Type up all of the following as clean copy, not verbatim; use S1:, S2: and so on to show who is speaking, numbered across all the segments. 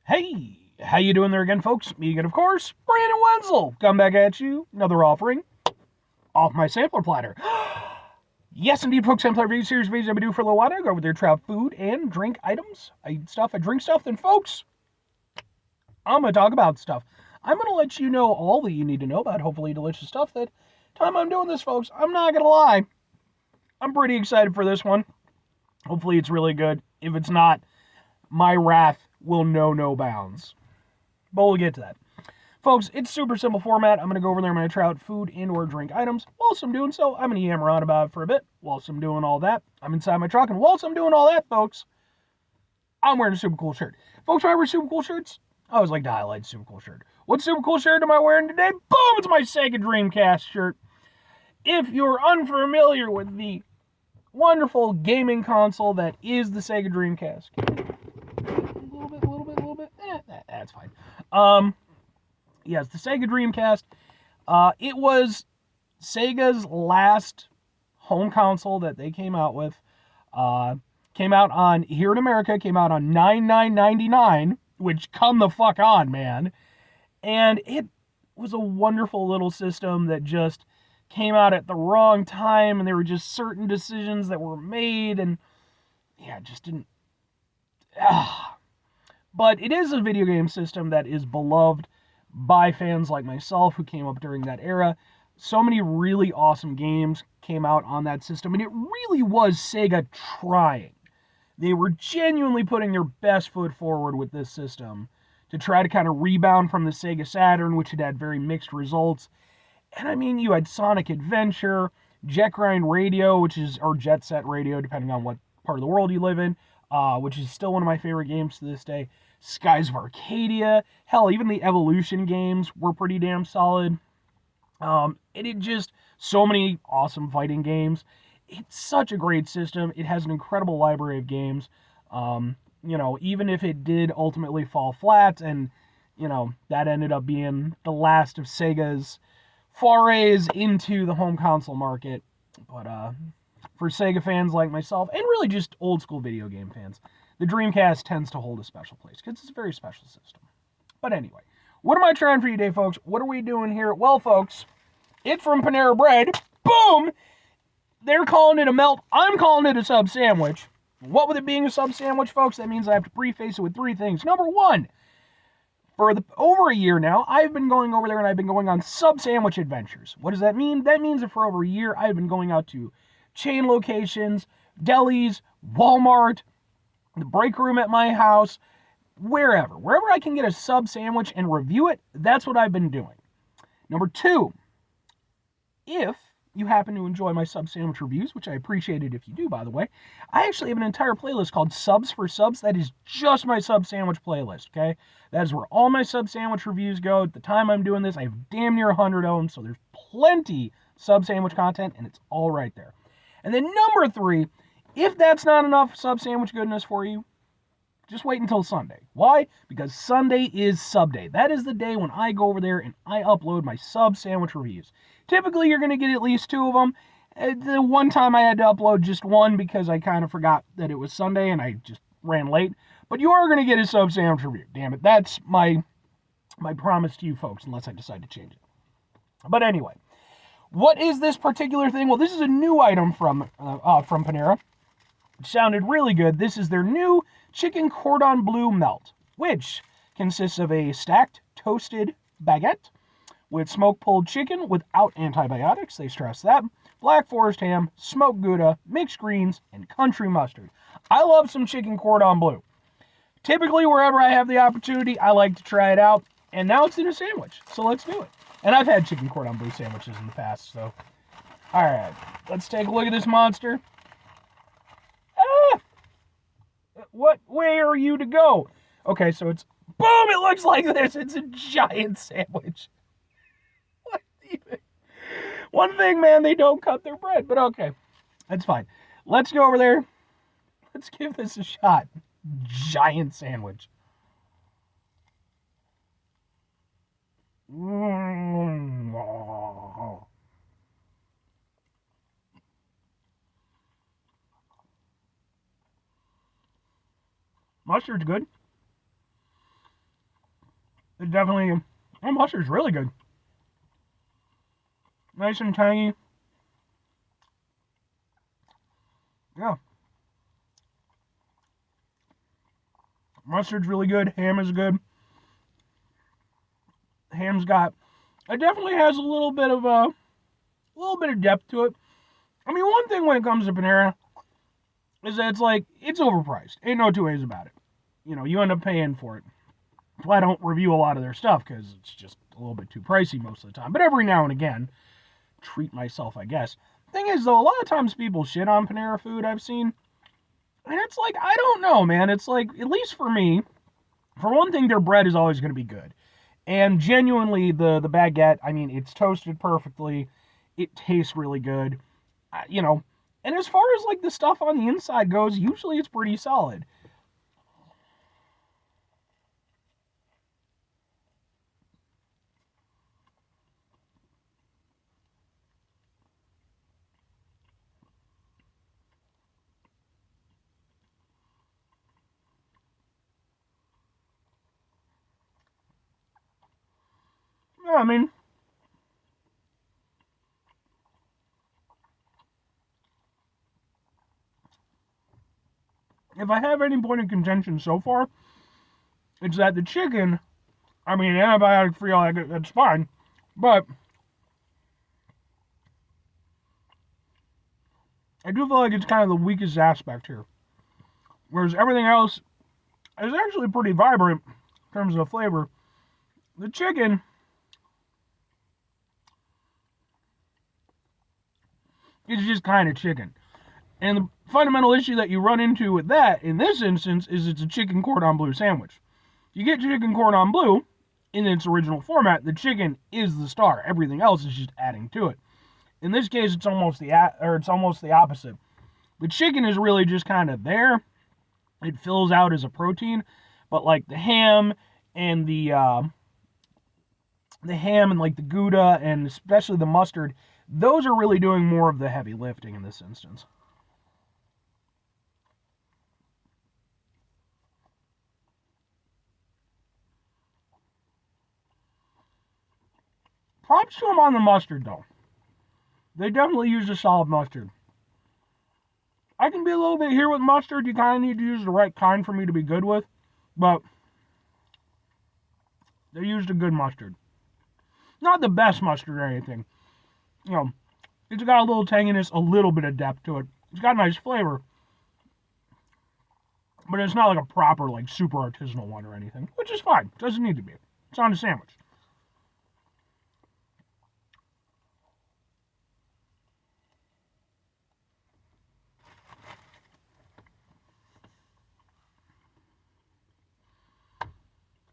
S1: Hey, how you doing there again, folks? Me again, of course, Brandon Wenzel. Come back at you, another offering off my sampler platter. Yes, indeed, folks, sampler review series videos I've been doing for a little while. I go over there, try out food and drink items. I eat stuff, I drink stuff. Then, folks, I'm going to talk about stuff. I'm going to let you know all that you need to know about hopefully delicious stuff. That time I'm doing this, folks, I'm not going to lie. I'm pretty excited for this one. Hopefully, it's really good. If it's not, my wrath will know no bounds. But we'll get to that. Folks, it's super simple format. I'm going to go over there. I'm going to try out food and or drink items. Whilst I'm doing so, I'm going to yammer on about it for a bit. Whilst I'm doing all that, I'm inside my truck. And whilst I'm doing all that, folks, I'm wearing a super cool shirt. Folks, when I wear super cool shirts, I always like to highlight super cool shirt. What super cool shirt am I wearing today? Boom! It's my Sega Dreamcast shirt. If you're unfamiliar with the wonderful gaming console that is the Sega Dreamcast. A little bit. That's fine. Yes, the Sega Dreamcast. It was Sega's last home console that they came out with. Came out on, here in America, came out on 9/9/99, which come the fuck on, man. And it was a wonderful little system that just came out at the wrong time, and there were just certain decisions that were made, and yeah, it just didn't. But it is a video game system that is beloved by fans like myself who came up during that era. So many really awesome games came out on that system, and it really was Sega trying. They were genuinely putting their best foot forward with this system to try to kind of rebound from the Sega Saturn, which had had very mixed results. And I mean, you had Sonic Adventure, Jet Grind Radio, or Jet Set Radio, depending on what part of the world you live in, which is still one of my favorite games to this day. Skies of Arcadia, hell, even the Evolution games were pretty damn solid. It just, so many awesome fighting games. It's such a great system. It has an incredible library of games. Even if it did ultimately fall flat, and, that ended up being the last of Sega's forays into the home console market. But, for Sega fans like myself, and really just old school video game fans, the Dreamcast tends to hold a special place because it's a very special system. But anyway, what am I trying for you today, folks? What are we doing here? Well, folks, it's from Panera Bread. Boom! They're calling it a melt. I'm calling it a sub sandwich. What with it being a sub sandwich, folks, that means I have to preface it with three things. Number one, for over a year now, I've been going over there and I've been going on sub sandwich adventures. What does that mean? That means that for over a year, I've been going out to chain locations, delis, Walmart, the break room at my house, wherever I can get a sub sandwich and review it, that's what I've been doing. Number two, if you happen to enjoy my sub sandwich reviews, which I appreciate it if you do, by the way, I actually have an entire playlist called Subs for Subs. That is just my sub sandwich playlist, okay? That is where all my sub sandwich reviews go. At the time I'm doing this, I have damn near 100 of them, so there's plenty sub sandwich content, and it's all right there. And then number three, if that's not enough sub sandwich goodness for you, just wait until Sunday. Why? Because Sunday is SUBday. That is the day when I go over there and I upload my sub sandwich reviews. Typically, you're going to get at least two of them. The one time I had to upload just one because I kind of forgot that it was Sunday and I just ran late. But you are going to get a sub sandwich review. Damn it. That's my promise to you folks, unless I decide to change it. But anyway, what is this particular thing? Well, this is a new item from Panera. It sounded really good. This is their new chicken Cordon Bleu melt, which consists of a stacked toasted baguette with smoke pulled chicken without antibiotics, they stress that, black forest ham, smoked Gouda, mixed greens, and country mustard. I love some chicken Cordon Bleu. Typically, wherever I have the opportunity, I like to try it out, and now it's in a sandwich, so let's do it. And I've had chicken Cordon Bleu sandwiches in the past, so. Alright, let's take a look at this monster. What way are you to go? Okay, so it's, boom, it looks like this. It's a giant sandwich. What even? One thing, man, they don't cut their bread, but okay. That's fine. Let's go over there. Let's give this a shot. Giant sandwich. Mustard's good. It definitely, the mustard's really good. Nice and tangy. Yeah. Mustard's really good. Ham is good. Ham's got, it definitely has a little bit of depth to it. I mean, one thing when it comes to Panera is that it's overpriced. Ain't no two ways about it. You know, you end up paying for it. That's why I don't review a lot of their stuff, because it's just a little bit too pricey most of the time. But every now and again, treat myself, I guess. Thing is, though, a lot of times people shit on Panera food I've seen. And it's like, I don't know, man. It's like, at least for me, for one thing, their bread is always going to be good. And genuinely, the baguette, I mean, it's toasted perfectly. It tastes really good. You know, and as far as, like, the stuff on the inside goes, usually it's pretty solid. Yeah, I mean, if I have any point of contention so far, it's that the chicken, I mean, antibiotic free, all that, that's fine. But I do feel like it's kind of the weakest aspect here. Whereas everything else is actually pretty vibrant in terms of flavor. The chicken is just kind of chicken. And the fundamental issue that you run into with that, in this instance, is it's a chicken Cordon Bleu sandwich. You get chicken Cordon Bleu in its original format, the chicken is the star. Everything else is just adding to it. In this case, it's almost the opposite. The chicken is really just kind of there. It fills out as a protein, but like the ham and like the Gouda and especially the mustard, those are really doing more of the heavy lifting in this instance. Props to them on the mustard, though. They definitely use a solid mustard. I can be a little bit here with mustard. You kind of need to use the right kind for me to be good with. But they used a good mustard. Not the best mustard or anything. You know, it's got a little tanginess, a little bit of depth to it. It's got a nice flavor. But it's not like a proper, like, super artisanal one or anything. Which is fine. Doesn't need to be. It's on a sandwich.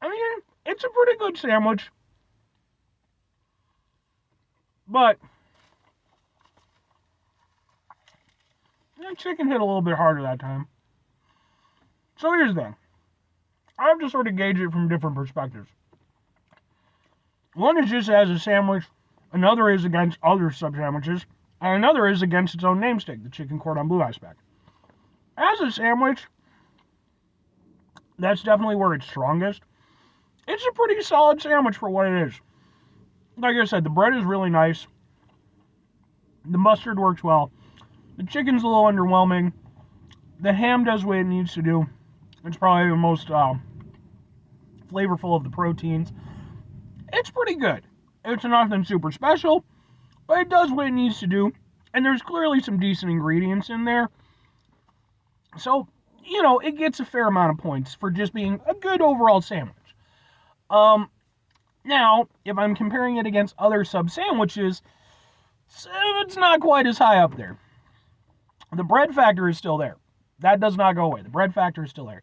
S1: I mean, it's a pretty good sandwich. But the chicken hit a little bit harder that time. So here's the thing. I have to sort of gauge it from different perspectives. One is just as a sandwich, another is against other sub sandwiches, and another is against its own namesake, the chicken Cordon Bleu aspect. As a sandwich, that's definitely where it's strongest. It's a pretty solid sandwich for what it is. Like I said, the bread is really nice. The mustard works well. The chicken's a little underwhelming. The ham does what it needs to do. It's probably the most flavorful of the proteins. It's pretty good. It's nothing super special, but it does what it needs to do. And there's clearly some decent ingredients in there. So, you know, it gets a fair amount of points for just being a good overall sandwich. Now, if I'm comparing it against other sub sandwiches, it's not quite as high up there. The bread factor is still there. That does not go away. The bread factor is still there.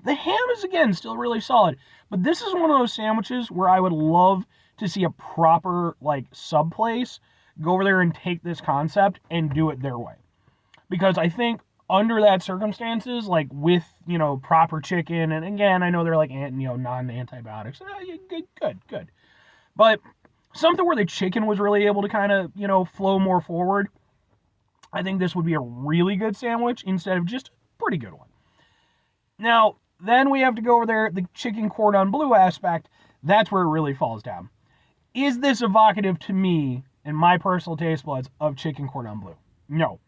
S1: The ham is, again, still really solid. But this is one of those sandwiches where I would love to see a proper, like, sub place go over there and take this concept and do it their way. Because I think under that circumstances, like, with, you know, proper chicken, and again, I know they're, like, you know, non-antibiotics. Good. But something where the chicken was really able to kind of, you know, flow more forward, I think this would be a really good sandwich instead of just a pretty good one. Now, then we have to go over there, the chicken Cordon Bleu aspect. That's where it really falls down. Is this evocative to me, and my personal taste buds, of chicken cordon bleu? No.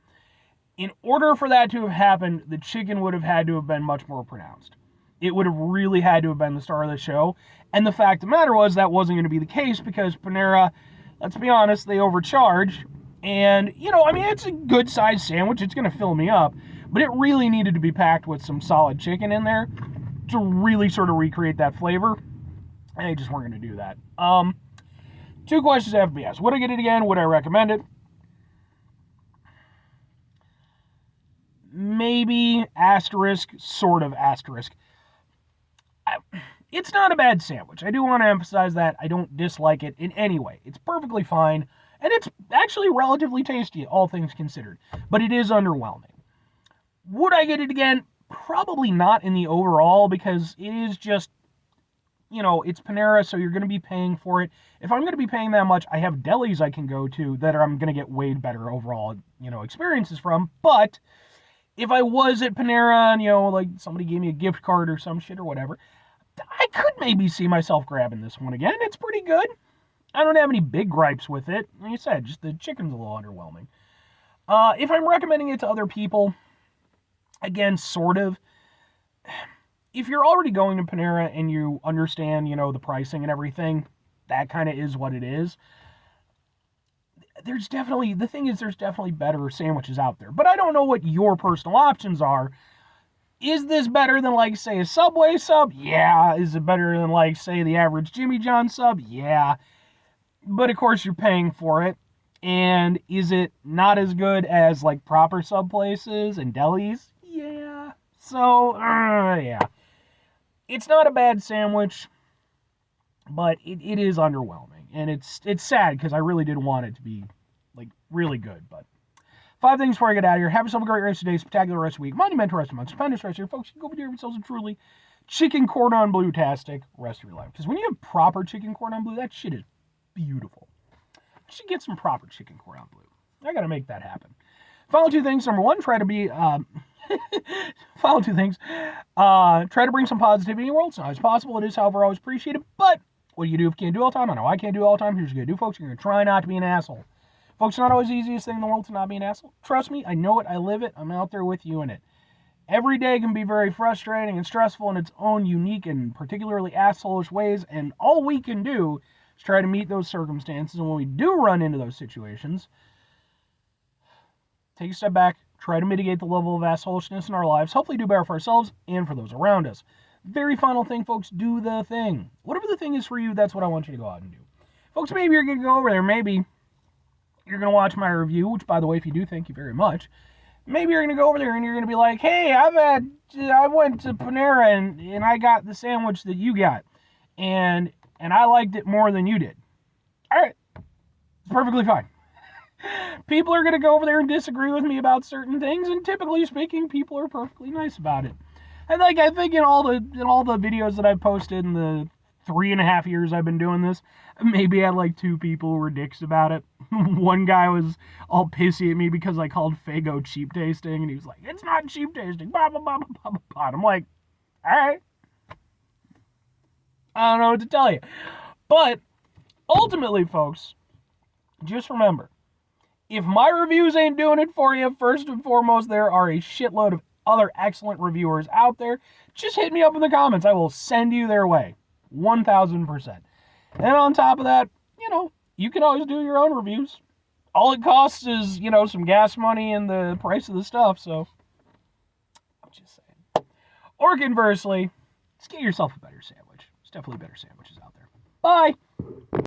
S1: In order for that to have happened, the chicken would have had to have been much more pronounced. It would have really had to have been the star of the show. And the fact of the matter was that wasn't going to be the case because Panera, let's be honest, they overcharged. And, it's a good sized sandwich. It's going to fill me up. But it really needed to be packed with some solid chicken in there to really sort of recreate that flavor. And they just weren't going to do that. 2 questions have to be asked. Would I get it again? Would I recommend it? Maybe, asterisk, sort of asterisk. It's not a bad sandwich. I do want to emphasize that. I don't dislike it in any way. It's perfectly fine, and it's actually relatively tasty, all things considered. But it is underwhelming. Would I get it again? Probably not in the overall, because it is just, it's Panera, so you're going to be paying for it. If I'm going to be paying that much, I have delis I can go to that I'm going to get way better overall, experiences from. But if I was at Panera and, like somebody gave me a gift card or some shit or whatever, I could maybe see myself grabbing this one again. It's pretty good. I don't have any big gripes with it. Like I said, just the chicken's a little underwhelming. If I'm recommending it to other people, again, sort of. If you're already going to Panera and you understand, the pricing and everything, that kind of is what it is. There's definitely better sandwiches out there. But I don't know what your personal options are. Is this better than, like, say, a SUBway sub? Yeah. Is it better than, like, say, the average Jimmy John sub? Yeah. But, of course, you're paying for it. And is it not as good as, like, proper sub places and delis? Yeah. So, yeah. It's not a bad sandwich, but it is underwhelming. And it's sad because I really did want it to be, like, really good. But 5 things before I get out of here. Have yourself a great rest of the day, spectacular rest of the week, monumental rest of the month, stupendous rest of your folks. You can go over there yourselves a truly chicken cordon bleu-tastic rest of your life. Because when you have proper chicken cordon bleu, that shit is beautiful. You should get some proper chicken cordon bleu. I gotta make that happen. Final 2 things. Number 1, try to be final 2 things. Try to bring some positivity in your world. It's not as possible. It is, however, always appreciated. But what do you do if you can't do it all the time? I know I can't do it all the time. Here's what you're going to do, folks. You're going to try not to be an asshole. Folks, it's not always the easiest thing in the world to not be an asshole. Trust me, I know it. I live it. I'm out there with you in it. Every day can be very frustrating and stressful in its own unique and particularly asshole-ish ways. And all we can do is try to meet those circumstances. And when we do run into those situations, take a step back, try to mitigate the level of assholishness in our lives, hopefully do better for ourselves and for those around us. Very final thing, folks, do the thing. Whatever the thing is for you, that's what I want you to go out and do. Folks, maybe you're going to go over there, maybe you're going to watch my review, which, by the way, if you do, thank you very much. Maybe you're going to go over there and you're going to be like, hey, I went to Panera and I got the sandwich that you got. And I liked it more than you did. All right. It's perfectly fine. People are going to go over there and disagree with me about certain things, and typically speaking, people are perfectly nice about it. And I think in all the videos that I've posted in the 3.5 years I've been doing this, maybe I had like 2 people who were dicks about it. One guy was all pissy at me because I called Faygo cheap tasting, and he was like, it's not cheap tasting, blah, blah, blah, blah, blah, blah. I'm like, all right. I don't know what to tell you. But ultimately, folks, just remember, if my reviews ain't doing it for you, first and foremost, there are a shitload of other excellent reviewers out there. Just hit me up in the comments. I will send you their way. 1,000%. And on top of that, you can always do your own reviews. All it costs is, some gas money and the price of the stuff, so I'm just saying. Or conversely, just get yourself a better sandwich. There's definitely better sandwiches out there. Bye!